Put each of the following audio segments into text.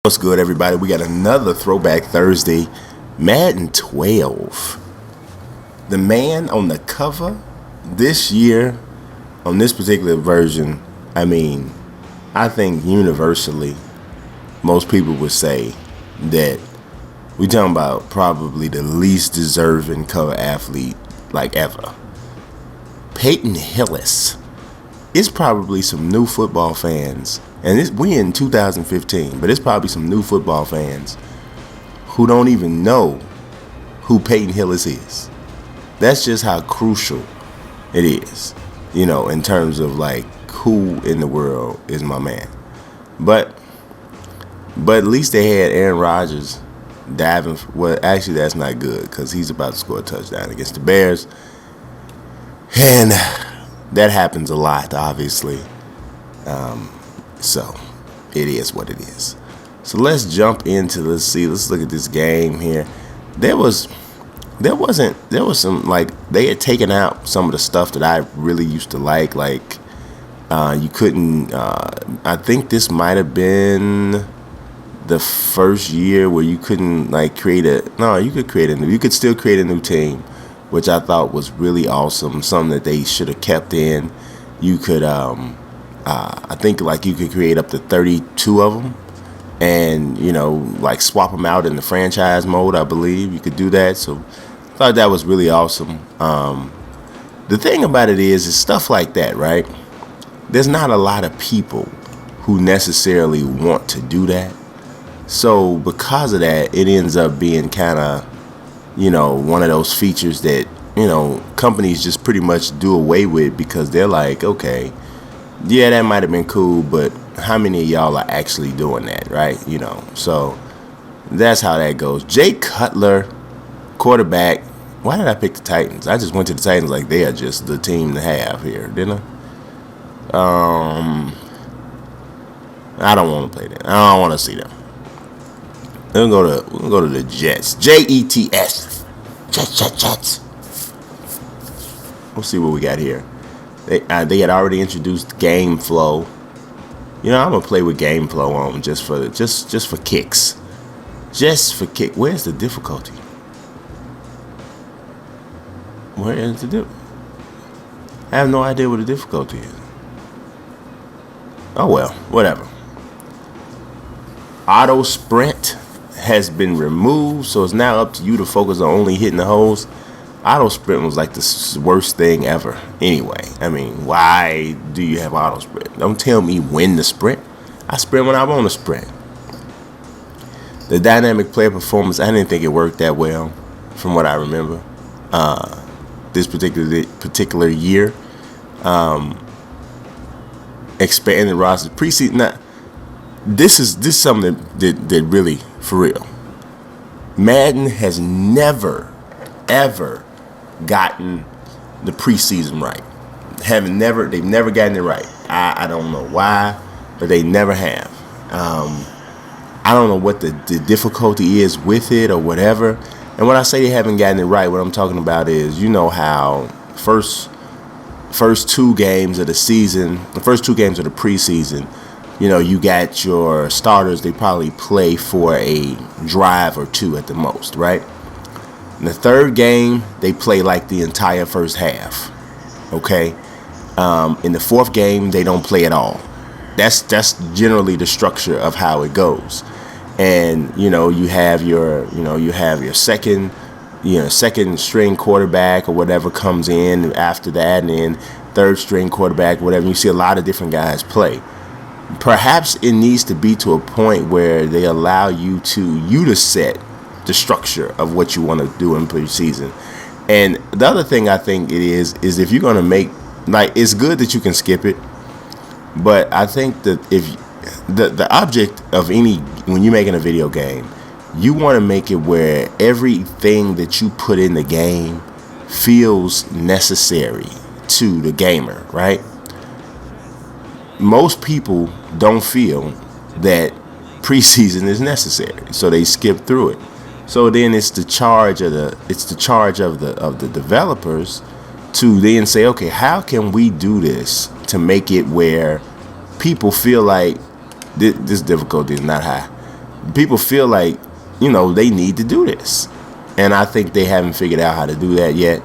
What's good, everybody? We got another Throwback Thursday, Madden 12. The man on the cover this year, on this particular version, I think universally, most people would say that we're talking about probably the least deserving cover athlete like ever. Peyton Hillis. It's probably some new football fans, and we in 2015, but it's probably some new football fans who don't even know who Peyton Hillis is. That's just how crucial it is, in terms of like who in the world is my man. But at least they had Aaron Rodgers diving. Well, actually, that's not good because he's about to score a touchdown against the Bears, and that happens a lot, obviously. So it is what it is. So let's jump into let's look at this game here. There was some, like, they had taken out some of the stuff that I really used to like you couldn't I think this might have been the first year where you couldn't you could still create a new team, which I thought was really awesome. Something that they should have kept in. You could, I think, like, you could create up to 32 of them, and like swap them out in the franchise mode. I believe you could do that. So I thought that was really awesome. The thing about it is stuff like that, right? There's not a lot of people who necessarily want to do that. So because of that, it ends up being kind of, one of those features that, companies just pretty much do away with because they're like, okay, yeah, that might have been cool, but how many of y'all are actually doing that, right? So that's how that goes. Jay Cutler, quarterback. Why did I pick the Titans? I just went to the Titans like they are just the team to have here, didn't I? I don't want to play them. I don't want to see them. We're gonna go to the Jets. Jets. Jets. We'll see what we got here. They had already introduced game flow. I'm gonna play with game flow on just for kicks. Just for kick. Where's the difficulty? Where is the difficulty? I have no idea what the difficulty is. Oh well, whatever. Auto sprint has been removed, so it's now up to you to focus on only hitting the holes. Auto sprint was like the worst thing ever. Anyway, why do you have auto sprint? Don't tell me when to sprint. I sprint when I want to sprint. The dynamic player performance, I didn't think it worked that well, from what I remember. This particular year, expanded roster preseason. Now, this is something that really, for real, Madden has never, ever gotten the preseason right. They've never gotten it right. I don't know why, but they never have. I don't know what the difficulty is with it or whatever. And when I say they haven't gotten it right, what I'm talking about is, how first two games of the season, the first two games of the preseason, you got your starters, they probably play for a drive or two at the most, right? In the third game, they play like the entire first half, okay? In the fourth game, they don't play at all. That's generally the structure of how it goes. And, you have your second string quarterback or whatever comes in after that, and then third string quarterback, whatever. You see a lot of different guys play. Perhaps it needs to be to a point where they allow you to set the structure of what you want to do in preseason. And the other thing I think it is if you're going to make, it's good that you can skip it, but I think that if the object of when you're making a video game, you want to make it where everything that you put in the game feels necessary to the gamer, right? Most people don't feel that preseason is necessary, so they skip through it. So then it's the charge of the developers to then say, okay, how can we do this to make it where people feel like this difficulty is not high. people feel like, you know, they need to do this, and I think they haven't figured out how to do that yet.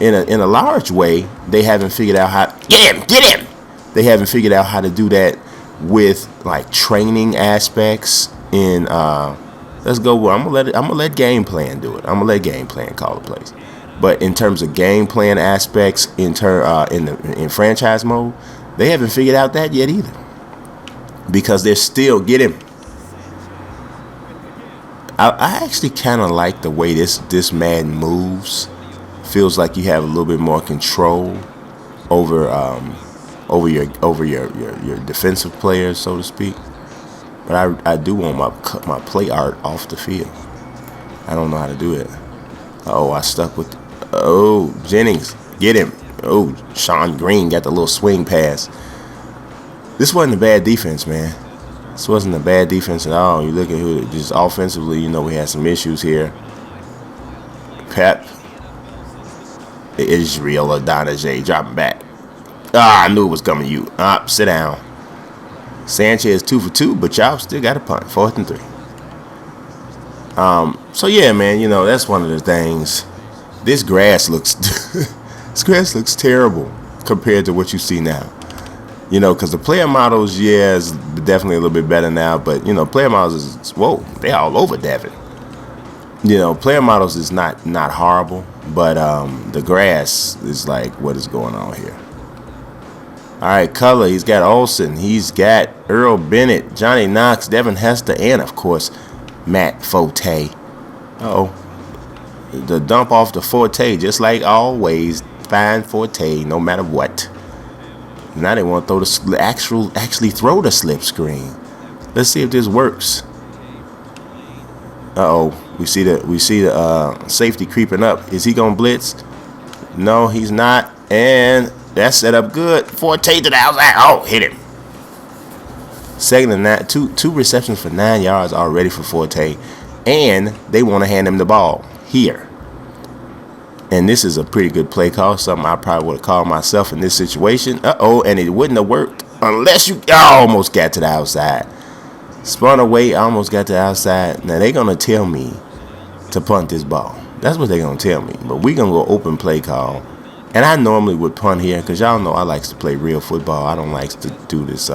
In a large way, they haven't figured out how get him. They haven't figured out how to do that with like training aspects. In let's go. I'm gonna let game plan do it. I'm gonna let game plan call the plays. But in terms of game plan aspects, in franchise mode, they haven't figured out that yet either, because they're still get him. I actually kind of like the way this Madden moves. Feels like you have a little bit more control over your defensive players, so to speak. But I do want my play art off the field. I don't know how to do it. Oh, I stuck with. Oh, Jennings, get him. Oh, Sean Green got the little swing pass. This wasn't a bad defense, man. This wasn't a bad defense at all. You look at who just offensively, you know, we had some issues here. Pep. Israel Adonijah dropping back. I knew it was coming to you. Sit down. Sanchez 2 for 2, but y'all still got a punt. 4th and 3. So yeah, man, you know, that's one of the things. This grass looks terrible compared to what you see now. You know, because the player models, yeah, is definitely a little bit better now. But, you know, player models is, whoa, they all over Devin. You know, player models is not horrible. But the grass is like, what is going on here? All right, color. He's got Olsen. He's got Earl Bennett, Johnny Knox, Devin Hester, and, of course, Matt Forte. The dump off the Forte, just like always. Fine Forte, no matter what. Now they want to throw actually throw the slip screen. Let's see if this works. We see the safety creeping up. Is he gonna blitz? No, he's not. And that's set up good. Forte to the outside. Oh, hit him. Second and that, two receptions for 9 yards already for Forte, and they want to hand him the ball here. And this is a pretty good play call. Something I probably would have called myself in this situation. And it wouldn't have worked unless you almost got to the outside. Spun away, almost got to the outside. Now they're gonna tell me to punt this ball. That's what they're gonna tell me. But we're gonna go open play call. And I normally would punt here because y'all know I like to play real football. I don't like to do this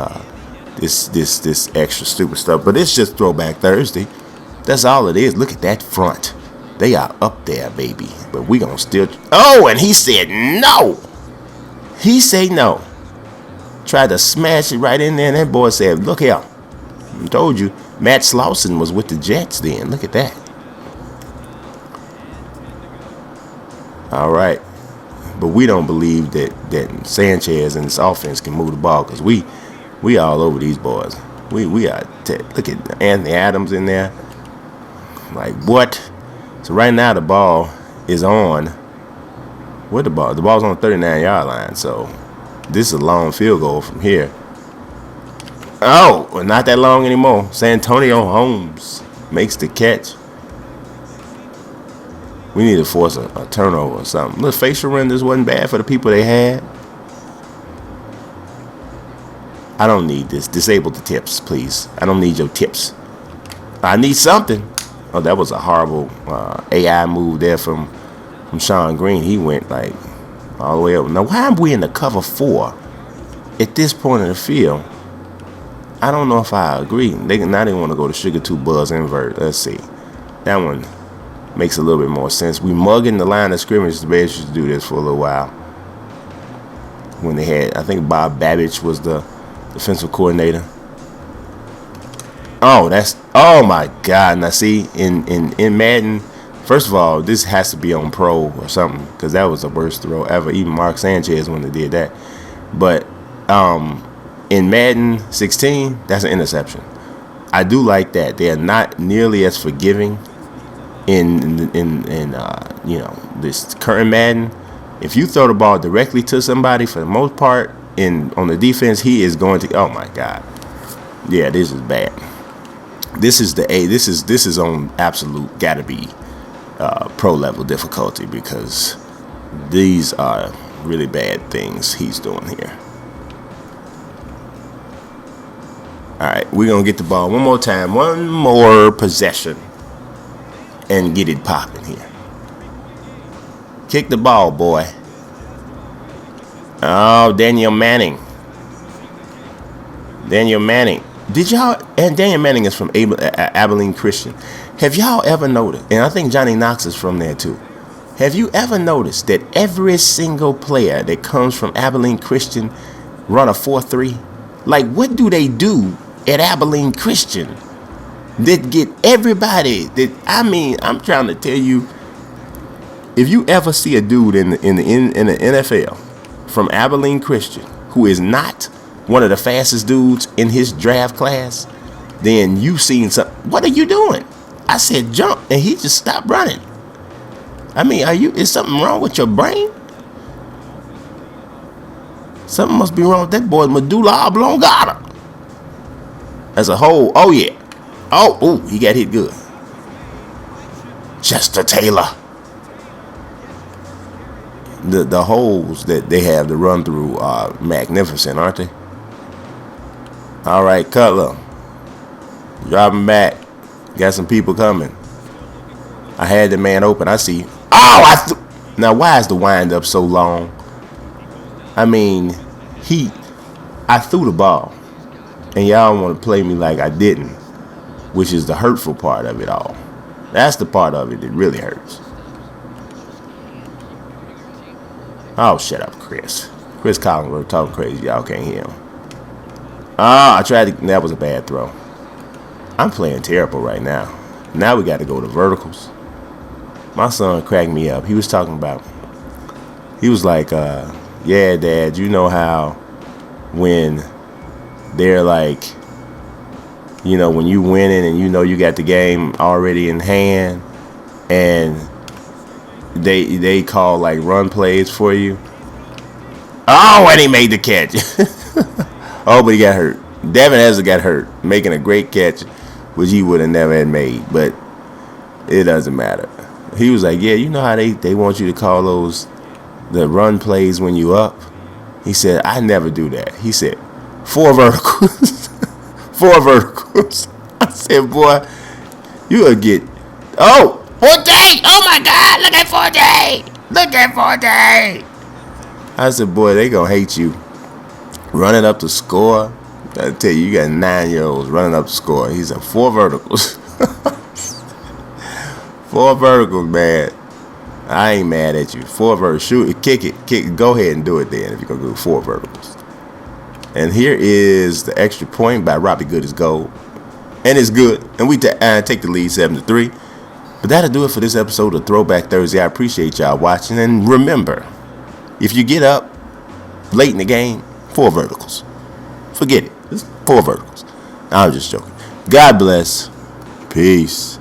this extra stupid stuff. But it's just Throwback Thursday. That's all it is. Look at that front. They are up there, baby. But we gonna still. Oh, and he said no. He said no. Tried to smash it right in there, and that boy said, "Look here, I told you." Matt Slauson was with the Jets then. Look at that. All right, but we don't believe that Sanchez and this offense can move the ball because we all over these boys. We are. Look at Anthony Adams in there. Like what? So right now the ball is on. Where the ball? The ball's on the 39-yard line. So this is a long field goal from here. Oh, not that long anymore. Santonio Holmes makes the catch. We need to force a turnover or something. Look, facial renders wasn't bad for the people they had. I don't need this. Disable the tips, please. I don't need your tips. I need something. Oh, that was a horrible AI move there from Sean Green. He went like all the way up. Now, why are we in the cover 4 at this point in the field? I don't know if I agree. Now they want to go to Sugar 2 Buzz invert. Let's see. That one makes a little bit more sense. We mugging the line of scrimmage. The Bears used to do this for a little while. When they had, I think Bob Babbage was the defensive coordinator. Oh my God. Now see, in Madden, first of all, this has to be on pro or something, because that was the worst throw ever. Even Mark Sanchez when they did that. But in Madden 16, that's an interception. I do like that. They are not nearly as forgiving in this current Madden. If you throw the ball directly to somebody, for the most part, on the defense, he is going to. Oh my God. Yeah, this is bad. This is on absolute gotta be pro level difficulty, because these are really bad things he's doing here. All right, we're going to get the ball one more time. One more possession. And get it popping here. Kick the ball, boy. Oh, Daniel Manning. Daniel Manning. And Daniel Manning is from Abilene Christian. Have y'all ever noticed, and I think Johnny Knox is from there too. Have you ever noticed that every single player that comes from Abilene Christian run a 4-3? Like, what do they do at Abilene Christian that get everybody I'm trying to tell you, if you ever see a dude in the NFL from Abilene Christian who is not one of the fastest dudes in his draft class, then you seen something. What are you doing? I said jump, and he just stopped running. Is something wrong with your brain? Something must be wrong with that boy's medulla oblongata. As a whole, oh yeah. Oh, he got hit good. Chester Taylor. The holes that they have to run through are magnificent, aren't they? All right, Cutler. Drop him back. Got some people coming. I had the man open. I see. Oh, now why is the wind up so long? I threw the ball, and y'all want to play me like I didn't, which is the hurtful part of it all. That's the part of it that really hurts. Oh, shut up, Chris. Chris Collinsworth talking crazy. Y'all can't hear him. That was a bad throw. I'm playing terrible right now. Now we got to go to verticals. My son cracked me up. He was talking about, he was like, yeah, Dad, you know how when they're like, when you winning and you got the game already in hand and they call like run plays for you. Oh, and he made the catch. Oh, but he got hurt. Devin Hester got hurt, making a great catch, which he would have never had made, but it doesn't matter. He was like, yeah, you know how they want you to call the run plays when you up? He said, I never do that. He said, 4 verticals. 4 verticals. I said, boy, you will get, Forte! Oh my God, look at Forte! Look at Forte! I said, boy, they gonna hate you. Running up the score. I tell you, you got 9-year-olds running up the score. He said 4 verticals. 4 verticals, man. I ain't mad at you. 4 verticals. Shoot it, kick it. Go ahead and do it then if you're gonna do 4 verticals. And here is the extra point by Robbie Good's goal. And it's good. And we take the lead 7-3. But that'll do it for this episode of Throwback Thursday. I appreciate y'all watching. And remember, if you get up late in the game, 4 verticals. Forget it. It's 4 verticals. I'm just joking. God bless. Peace.